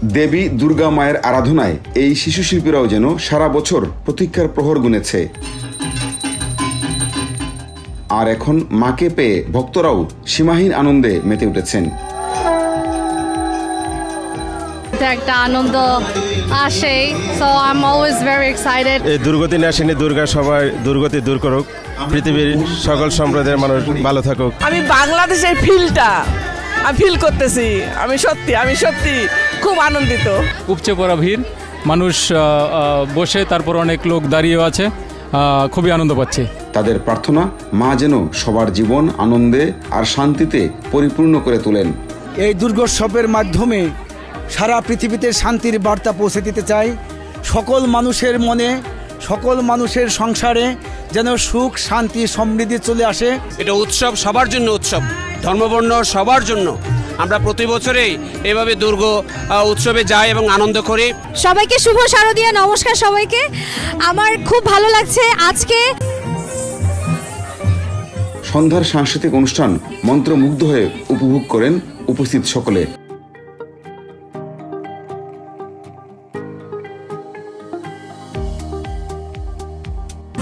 দেবী দুর্গা মায়ের আরাধনায় এই শিশু শিল্পীরাও যেন সারা বছর প্রতীক্ষার প্রহর গুনেছে। আর এখন মাকে পেয়ে ভক্তরাও সীমাহীন আনন্দে মেতে উঠেছেন। একটা আনন্দ আসে, so I am always very excited. এই দুর্গতি নাশিনী দুর্গা সবাই দুর্গতি দূর করুক, পৃথিবীর সকল সম্প্রদায়ের মানুষ ভালো থাকুক। আমি বাংলাদেশের ফিলটা আমি ফিল করতেছি। আমি সত্যি খুব আনন্দিত। উপচে পড়া ভিড়, মানুষ বসে, তারপর অনেক লোক দাঁড়িয়েও আছে, খুবই আনন্দ পাচ্ছে। তাদের প্রার্থনা মা যেন সবার জীবন আনন্দে আর শান্তিতে পরিপূর্ণ করে তোলেন। এই দুর্গোৎসবের মাধ্যমে সারা পৃথিবীতে শান্তির বার্তা পৌঁছে দিতে চাই। সকল মানুষের মনে, সকল মানুষের সংসারে যেন সুখ, শান্তি, সমৃদ্ধি চলে আসে। এটা উৎসব, সবার জন্য উৎসব, ধর্মবর্ণ সবার জন্য। আমরা প্রতি বছরেই এভাবে দুর্গা উৎসবে যাই এবং আনন্দ করি। সবাইকে শুভ শারদীয়া, নমস্কার সবাইকে। আমার খুব ভালো লাগছে আজকে। সন্ধ্যার সাংস্কৃতিক অনুষ্ঠান মন্ত্রমুগ্ধ হয়ে উপভোগ করেন উপস্থিত সকলে।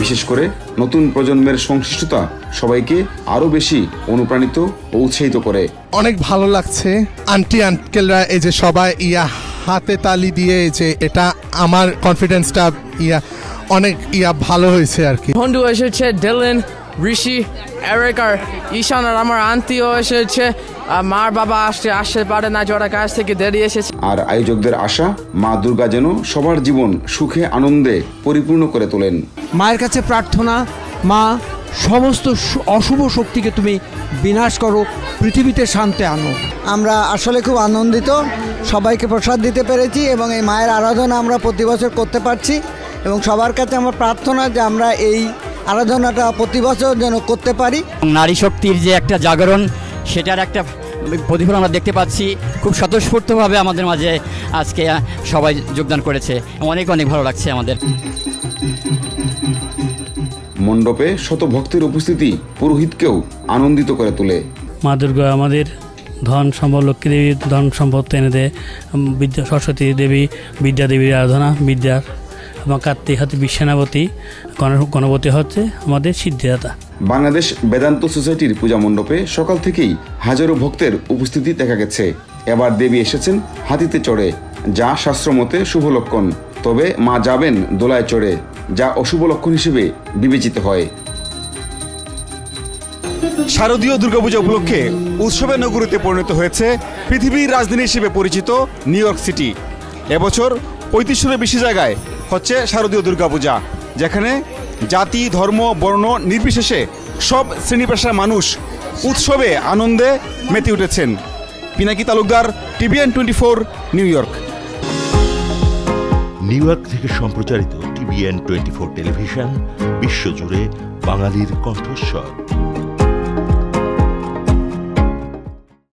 বিশেষ করে নতুন প্রজন্মের সংশ্লিষ্টতা সবাইকে আরো বেশি অনুপ্রাণিত ও উৎসাহিত করে। অনেক ভালো লাগছে, আন্টি আঙ্কেলরা এই যে সবাই হাতে তালি দিয়ে, যে এটা আমার কনফিডেন্সটা অনেক ভালো হয়েছে আর কি। বন্ধু এসেছে, ডিলেন, ঋষি, এরিক আর ঈশান, আর আমার আন্টিও এসেছে। মার বাবা আসতে পারে না, যারা কাছ থেকে দেরি এসেছে। আর আয়োজকদের আশা মা দুর্গা যেন সবার জীবন সুখে আনন্দে পরিপূর্ণ করে তোলেন। মায়ের কাছে প্রার্থনা, মা সমস্ত অশুভ শক্তিকে তুমি বিনাশ করো, পৃথিবীতে শান্তি আনো। আমরা আসলে খুব আনন্দিত, সবাইকে প্রসাদ দিতে পেরেছি এবং এই মায়ের আরাধনা আমরা প্রতি বছর করতে পারছি। এবং সবার কাছে আমার প্রার্থনা যে আমরা এই আরাধনাটা প্রতি বছর যেন করতে পারি। নারী শক্তির যে একটা জাগরণ, সেটার একটা প্রতিফলন আমরা দেখতে পাচ্ছি। খুব স্বতঃস্ফূর্তভাবে আমাদের মাঝে আজকে সবাই যোগদান করেছে, অনেক ভালো লাগছে আমাদের। মণ্ডপে শত ভক্তের উপস্থিতি পুরোহিতকেও আনন্দিত করে তোলে। মা দুর্গা আমাদের ধন সম্পদ, লক্ষ্মী দেবীর ধন সম্পদ এনে দেয়, বিদ্যা সরস্বতী দেবী, বিদ্যা দেবীর আরাধনা, বিদ্যার এবং কার্তিক হাতে বিশ্বনাবতী, গণপতি হচ্ছে আমাদের সিদ্ধিদাতা। বাংলাদেশ বেদান্ত সোসাইটির পূজা মণ্ডপে সকাল থেকেই হাজারো ভক্তের উপস্থিতি দেখা গেছে। এবার দেবী এসেছেন হাতিতে চড়ে, যা শাস্ত্রমতে শুভ লক্ষণ। তবে মা যাবেন দোলায় চড়ে, যা অশুভ লক্ষণ হিসেবে বিবেচিত হয়। শারদীয় দুর্গাপূজা উপলক্ষে উৎসবের নগরীতে পরিণত হয়েছে পৃথিবীর রাজধানী হিসেবে পরিচিত নিউ ইয়র্ক সিটি। এবছর 3500-এর বেশি জায়গায় হচ্ছে শারদীয় দুর্গাপূজা, যেখানে জাতি, ধর্ম, বর্ণ নির্বিশেষে সব শ্রেণী পেশার মানুষ উৎসবে আনন্দে মেতে উঠেছেন। Pinaki Talukdar, TVN 24, new York. New York থেকে সম্প্রচারিত TVN 24 টেলিভিশন বিশ্বজুড়ে বাঙালির কণ্ঠস্বর।